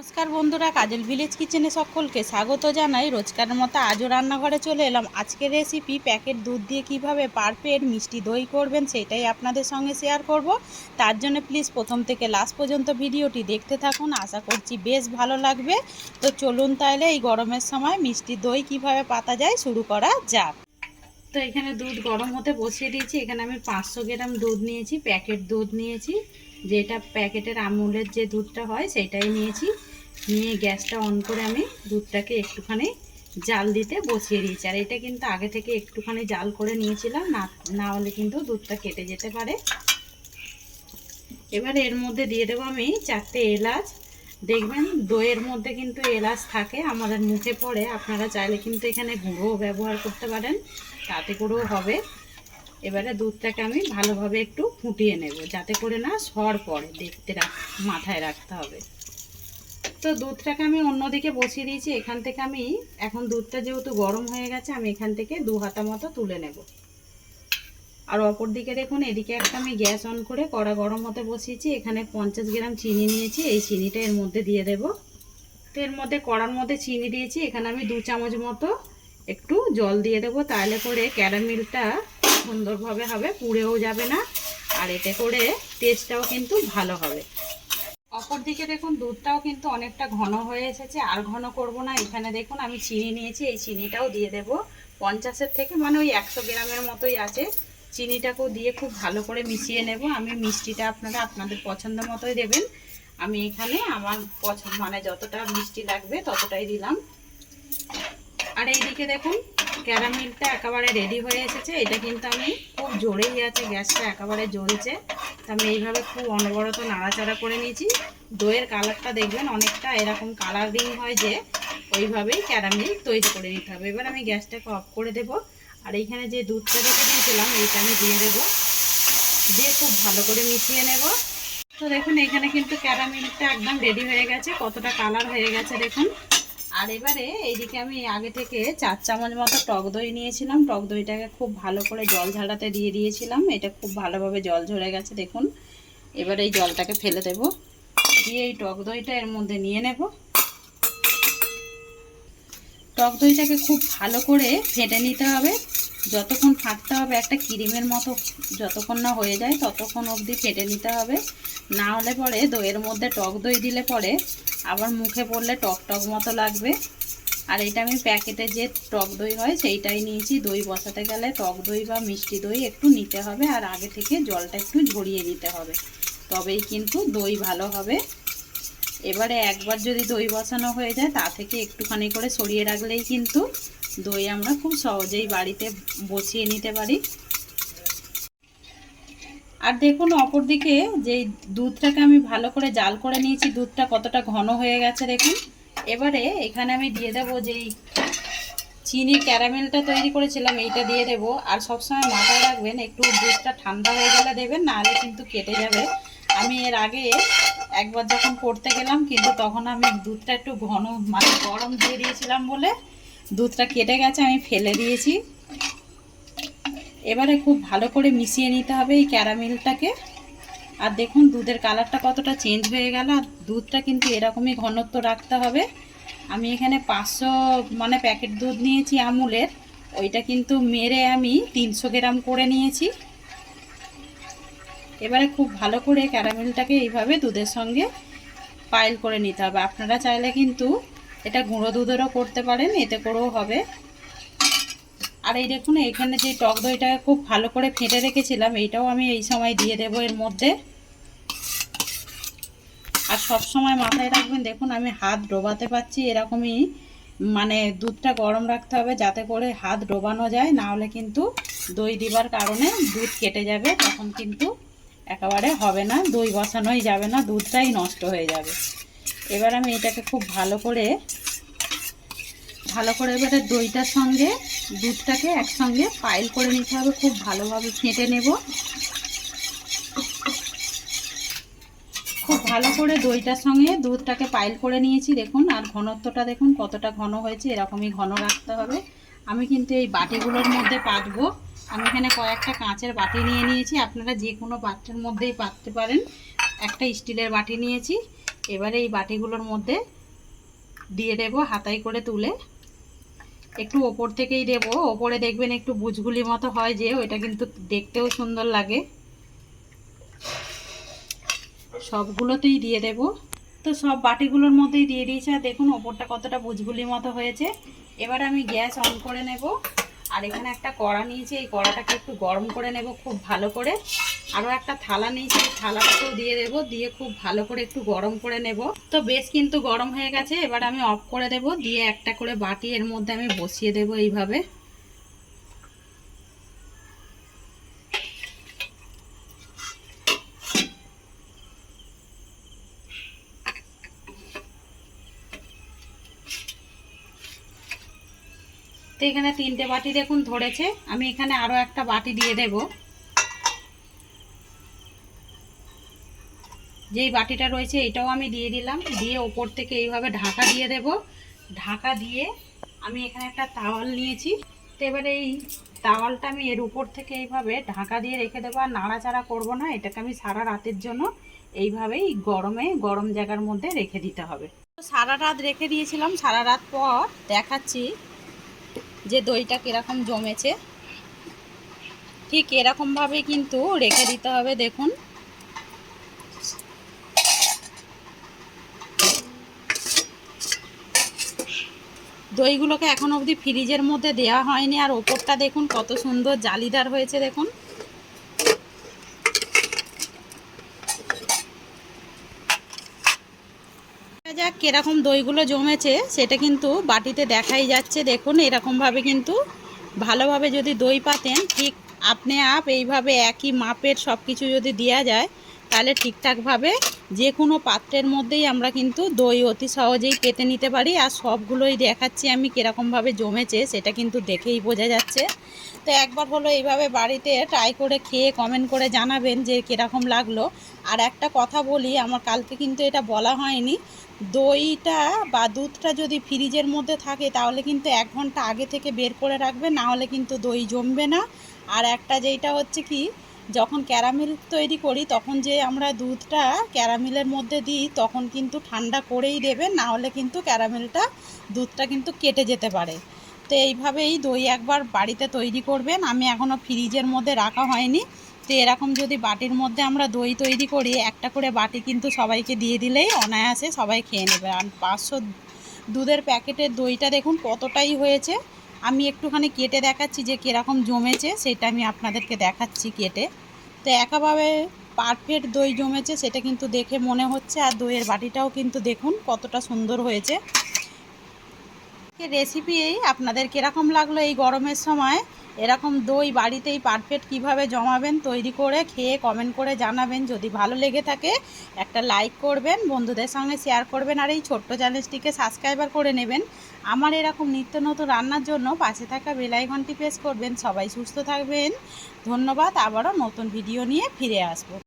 নমস্কার বন্ধুরা, কাজল ভিলেজ কিচেনে সকলকে স্বাগত জানাই। রোজকারের মতো আজও রান্নাঘরে চলে এলাম। আজকের রেসিপি প্যাকেট দুধ দিয়ে কিভাবে পারফেক্ট মিষ্টি দই করবেন সেটাই আপনাদের সঙ্গে শেয়ার করব। তার জন্য প্লিজ প্রথম থেকে লাস্ট পর্যন্ত ভিডিওটি দেখতে থাকুন, আশা করছি বেশ ভালো লাগবে। তো চলুন তাহলে এই গরমের সময় মিষ্টি দই কিভাবে পাতা যায় শুরু করা যাক। তো এখানে দুধ গরম হতে বসিয়ে দিয়েছি। এখানে আমি 500 গ্রাম দুধ নিয়েছি, প্যাকেট দুধ নিয়েছি, যেটা প্যাকেটের আমুলের যে দুধটা হয় সেটাই নিয়েছি। নিয়ে গ্যাসটা অন করে আমি দুধটাকে একটুখানি জাল দিতে বসিয়ে দিয়েছি। আর এটা কিন্তু আগে থেকে একটুখানি জাল করে নিয়েছিলাম, না হলে কিন্তু দুধটা কেটে যেতে পারে। এবার এর মধ্যে দিয়ে দেবো আমি 4টে এলাচ। দেখবেন দইয়ের মধ্যে কিন্তু এলাচ থাকে, আমাদের মুখে পড়ে। আপনারা চাইলে কিন্তু এখানে গুঁড়োও ব্যবহার করতে পারেন, তাতে করেও হবে। এবারে দুধটাকে আমি ভালোভাবে একটু ফুটিয়ে নেব, যাতে করে না সর পড়ে, মাথায় রাখতে হবে। তো দুধটাকে আমি অন্যদিকে বসিয়ে দিয়েছি। এখান থেকে আমি এখন দুধটা যেহেতু গরম হয়ে গেছে, আমি এখান থেকে 2 হাতা মতো তুলে নেব। আর অপর দিকে দেখুন, এদিকে একটা আমি গ্যাস অন করে কড়া গরম হতে বসিয়েছি। এখানে 50 গ্রাম চিনি নিয়েছি, এই চিনিটা এর মধ্যে দিয়ে দেব। তো এর মধ্যে কড়ার মধ্যে চিনি দিয়েছি, এখানে আমি 2 চামচ মতো একটু জল দিয়ে দেবো। তাহলে করে ক্যারামেলটা সুন্দরভাবে হবে, পুড়েও যাবে না, আর এতে করে টেস্টটাও কিন্তু ভালো হবে। অপর দিকে দেখুন দুধটাও কিন্তু অনেকটা ঘন হয়ে এসেছে, আর ঘন করব না। এখানে দেখুন আমি চিনি নিয়েছি, এই চিনিটাও দিয়ে দেব। 50-এর থেকে মানে ওই 100 গ্রামের মতোই আছে। চিনিটাকেও দিয়ে খুব ভালো করে মিশিয়ে নেব। আমি মিষ্টিটা আপনারা আপনাদের পছন্দ মতোই দেবেন। আমি এখানে আমার পছন্দ মানে যতটা মিষ্টি লাগবে ততটাই দিলাম। আর এইদিকে দেখুন ক্যারামেলটা একেবারে রেডি হয়ে এসেছে। এটা কিন্তু আমি খুব জোরেই আছে, গ্যাসটা একেবারে জ্বলছে। তো আমি এইভাবে খুব অনবরত নাড়াচাড়া করে নিয়েছি। দইয়ের কালারটা দেখবেন অনেকটা এরকম কালারিং হয়, যে ওইভাবেই ক্যারামেল তৈরি করে নিতে হবে। এবার আমি গ্যাসটাকে অফ করে দেব। আর এইখানে যে দুধটা রেখে দিয়েছিলাম এইটা আমি দিয়ে দেব, দিয়ে খুব ভালো করে মিশিয়ে নেব। তো দেখুন এখানে কিন্তু ক্যারামেলটা একদম রেডি হয়ে গেছে, কতটা কালার হয়ে গেছে দেখুন। আর এবারে এইদিকে আমি আগে থেকে 4 চামচ মতো টক দই নিয়েছিলাম। টক দইটাকে খুব ভালো করে জল ঝাড়াতে দিয়ে দিয়েছিলাম। এটা খুব ভালোভাবে জল ঝরে গেছে দেখুন। এবারে এই জলটাকে ফেলে দেব, দিয়ে এই টক দইটা এর মধ্যে নিয়ে নেব। টক দইটাকে খুব ভালো করে ফেটে নিতে হবে, যতক্ষণ ফাটতে হবে একটা ক্রিমের মতো, যতক্ষণ না হয়ে যায় ততক্ষণ অবধি ফেটে নিতে হবে। না হলে পরে দইয়ের মধ্যে টক দই দিলে পরে আবার মুখে পড়লে টক টক মতো লাগবে। আর এটা আমি প্যাকেটে যে টক দই হয় সেইটাই নিয়েছি। দই বসাতে গেলে টক দই বা মিষ্টি দই একটু নিতে হবে, আর আগে থেকে জলটা একটু ঝরিয়ে নিতে হবে, তবেই কিন্তু দই ভালো হবে। এবারে একবার যদি দই বসানো হয়ে যায় তা থেকে একটুখানি করে সরিয়ে রাখলেই কিন্তু দই আমরা খুব সহজেই বাড়িতে বসিয়ে নিতে পারি। আর দেখুন অপর দিকে যে দুধটাকে আমি ভালো করে জাল করে নিয়েছি, দুধটা কতটা ঘন হয়ে গেছে দেখুন। এবারে এখানে আমি দিয়ে দেবো যেই চিনির ক্যারামেলটা তৈরি করেছিলাম, এইটা দিয়ে দেবো। আর সবসময় মাথায় রাখবেন একটু দুধটা ঠান্ডা হয়ে গেলে দেবেন, নাহলে কিন্তু কেটে যাবে। আমি এর আগে একবার যখন করতে গেলাম কিন্তু তখন আমি দুধটা একটু ঘন মানে গরম দিয়ে দিয়েছিলাম বলে দুধটা কেটে গেছে, আমি ফেলে দিয়েছি। এবারে খুব ভালো করে মিশিয়ে নিতে হবে এই ক্যারামেলটাকে। আর দেখুন দুধের কালারটা কতটা চেঞ্জ হয়ে গেল। আর দুধটা কিন্তু এরকমই ঘনত্ব রাখতে হবে। আমি এখানে 500 মানে প্যাকেট দুধ নিয়েছি আমুলের, ওইটা কিন্তু মেরে আমি 300 গ্রাম করে নিয়েছি। এবারে খুব ভালো করে ক্যারামেলটাকে এইভাবে দুধের সঙ্গে পাইল করে নিতে হবে। আপনারা চাইলে কিন্তু এটা গুঁড়ো দুধেরও করতে পারেন, এতে করেও হবে। আর এই দেখুন এখানে যে টক দইটাকে খুব ভালো করে ফেটে রেখেছিলাম, এইটাও আমি এই সময় দিয়ে দেবো এর মধ্যে। আর সব সময় মাথায় রাখবেন দেখুন আমি হাত ডোবাতে পারছি এরকমই, মানে দুধটা গরম রাখতে হবে যাতে করে হাত ডোবানো যায়, না হলে কিন্তু দই দিবার কারণে দুধ কেটে যাবে, তখন কিন্তু একেবারে হবে না, দই বসানোই যাবে না, দুধটাই নষ্ট হয়ে যাবে। এবার আমি এটাকে খুব ভালো করে এবারে দইটার সঙ্গে দুধটাকে একসঙ্গে পাইল করে নিতে হবে, খুব ভালোভাবে ফেটে নেব। খুব ভালো করে দইটার সঙ্গে দুধটাকে পাইল করে নিয়েছি দেখুন। আর ঘনত্বটা দেখুন কতটা ঘন হয়েছে, এরকমই ঘন রাখতে হবে। আমি কিন্তু এই বাটিগুলোর মধ্যে পাতবো। আমি এখানে কয়েকটা কাঁচের বাটি নিয়ে নিয়েছি, আপনারা যে কোনো পাত্রের মধ্যেই পাততে পারেন। একটা স্টিলের বাটি নিয়েছি, এবারে এই বাটিগুলোর মধ্যে দিয়ে দেবো হাতায় করে তুলে, একটু ওপর থেকেই দেবো। ওপরে দেখবেন একটু বুজগুলি মতো হয় যে, ওইটা কিন্তু দেখতেও সুন্দর লাগে। সবগুলোতেই দিয়ে দেব। তো সব বাটিগুলোর মধ্যেই দিয়ে দিয়েছি, আর দেখুন ওপরটা কতটা বুজগুলি মতো হয়েছে। এবার আমি গ্যাস অন করে নেব। আর এখানে একটা কড়া নিয়েছি, এই কড়াটাকে একটু গরম করে নেব খুব ভালো করে। আরও একটা থালা নিয়েছি, এই থালাটাকেও দিয়ে দেবো, দিয়ে খুব ভালো করে একটু গরম করে নেব। তো বেশ কিন্তু গরম হয়ে গেছে। এবার আমি অফ করে দেব, দিয়ে একটা করে বাটি এর মধ্যে আমি বসিয়ে দেব এইভাবে। তো এখানে 3টে বাটি দেখুন ধরেছে। আমি এখানে আরও একটা বাটি দিয়ে দেব। যেই বাটিটা রয়েছে এটাও আমি দিয়ে দিলাম, দিয়ে ওপর থেকে এইভাবে ঢাকা দিয়ে দেব। ঢাকা দিয়ে আমি এখানে একটা তাওয়াল নিয়েছি। তো এবারে এই তাওয়ালটা আমি এর উপর থেকে এইভাবে ঢাকা দিয়ে রেখে দেবো, আর নাড়াচাড়া করব না। এটাকে আমি সারা রাতের জন্য এইভাবেই গরম জায়গার মধ্যে রেখে দিতে হবে। তো সারা রাত রেখে দিয়েছিলাম। সারা রাত পর দেখাচ্ছি যে দইটা কীরকম জমেছে। ঠিক এরকমভাবে কিন্তু রেখে দিতে হবে। দেখুন দইগুলোকে এখন অবধি ফ্রিজের মধ্যে দেওয়া হয়নি, আর ওপরটা দেখুন কত সুন্দর জালিদার হয়েছে। দেখুন যাক কিরকম দইগুলো জমেছে সেটা কিন্তু বাটিতে দেখাই যাচ্ছে। দেখুন এরকমভাবে কিন্তু ভালোভাবে যদি দই পাতেন, ঠিক আপনি এইভাবে একই মাপের সব কিছু যদি দেওয়া যায়, তাহলে ঠিকঠাকভাবে যে কোনো পাত্রের মধ্যেই আমরা কিন্তু দই অতি সহজেই পেতে নিতে পারি। আর সবগুলোই দেখাচ্ছি আমি কীরকমভাবে জমেছে, সেটা কিন্তু দেখেই বোঝা যাচ্ছে। তো একবার হলো এইভাবে বাড়িতে ট্রাই করে খেয়ে কমেন্ট করে জানাবেন যে কীরকম লাগলো। আর একটা কথা বলি, আমার কালকে কিন্তু এটা বলা হয়নি, দইটা বা দুধটা যদি ফ্রিজের মধ্যে থাকে তাহলে কিন্তু 1 ঘন্টা আগে থেকে বের করে রাখবেন, না হলে কিন্তু দই জমবে না। আর একটা যেটা হচ্ছে কি, যখন ক্যারামেল তৈরি করি তখন যে আমরা দুধটা ক্যারামেলের মধ্যে দিই, তখন কিন্তু ঠান্ডা করেই দেবেন, না হলে কিন্তু ক্যারামেলটা দুধটা কিন্তু কেটে যেতে পারে। তো এইভাবেই দই একবার বাড়িতে তৈরি করবেন। আমি এখনও ফ্রিজের মধ্যে রাখা হয়নি। তো এরকম যদি বাটির মধ্যে আমরা দই তৈরি করি, একটা করে বাটি কিন্তু সবাইকে দিয়ে দিলেই অনায়াসে সবাই খেয়ে নেবে। আর 500 দুধের প্যাকেটের দইটা দেখুন কতটাই হয়েছে। আমি একটুখানি কেটে দেখাচ্ছি যে কীরকম জমেছে, সেটা আমি আপনাদেরকে দেখাচ্ছি কেটে। তো একেবারে পারফেক্ট দই জমেছে সেটা কিন্তু দেখে মনে হচ্ছে। আর দইয়ের বাটিটাও কিন্তু দেখুন কতটা সুন্দর হয়েছে। রেসিপি আপনাদের কীরকম লাগলো এই গরমের সময় এরকম দই বাড়িতেই পারফেক্ট কিভাবে জমাবেন, তৈরি করে খেয়ে কমেন্ট করে জানাবেন। যদি ভালো লেগে থাকে একটা লাইক করবেন, বন্ধুদের সঙ্গে শেয়ার করবেন, আর এই ছোট্ট চ্যানেলটিকে সাবস্ক্রাইবার করে নেবেন। আমার এরকম নিত্য নতুন রান্নার জন্য পাশে থাকা বেল আইকনটি প্রেস করবেন। সবাই সুস্থ থাকবেন। ধন্যবাদ। আবারও নতুন ভিডিও নিয়ে ফিরে আসবো।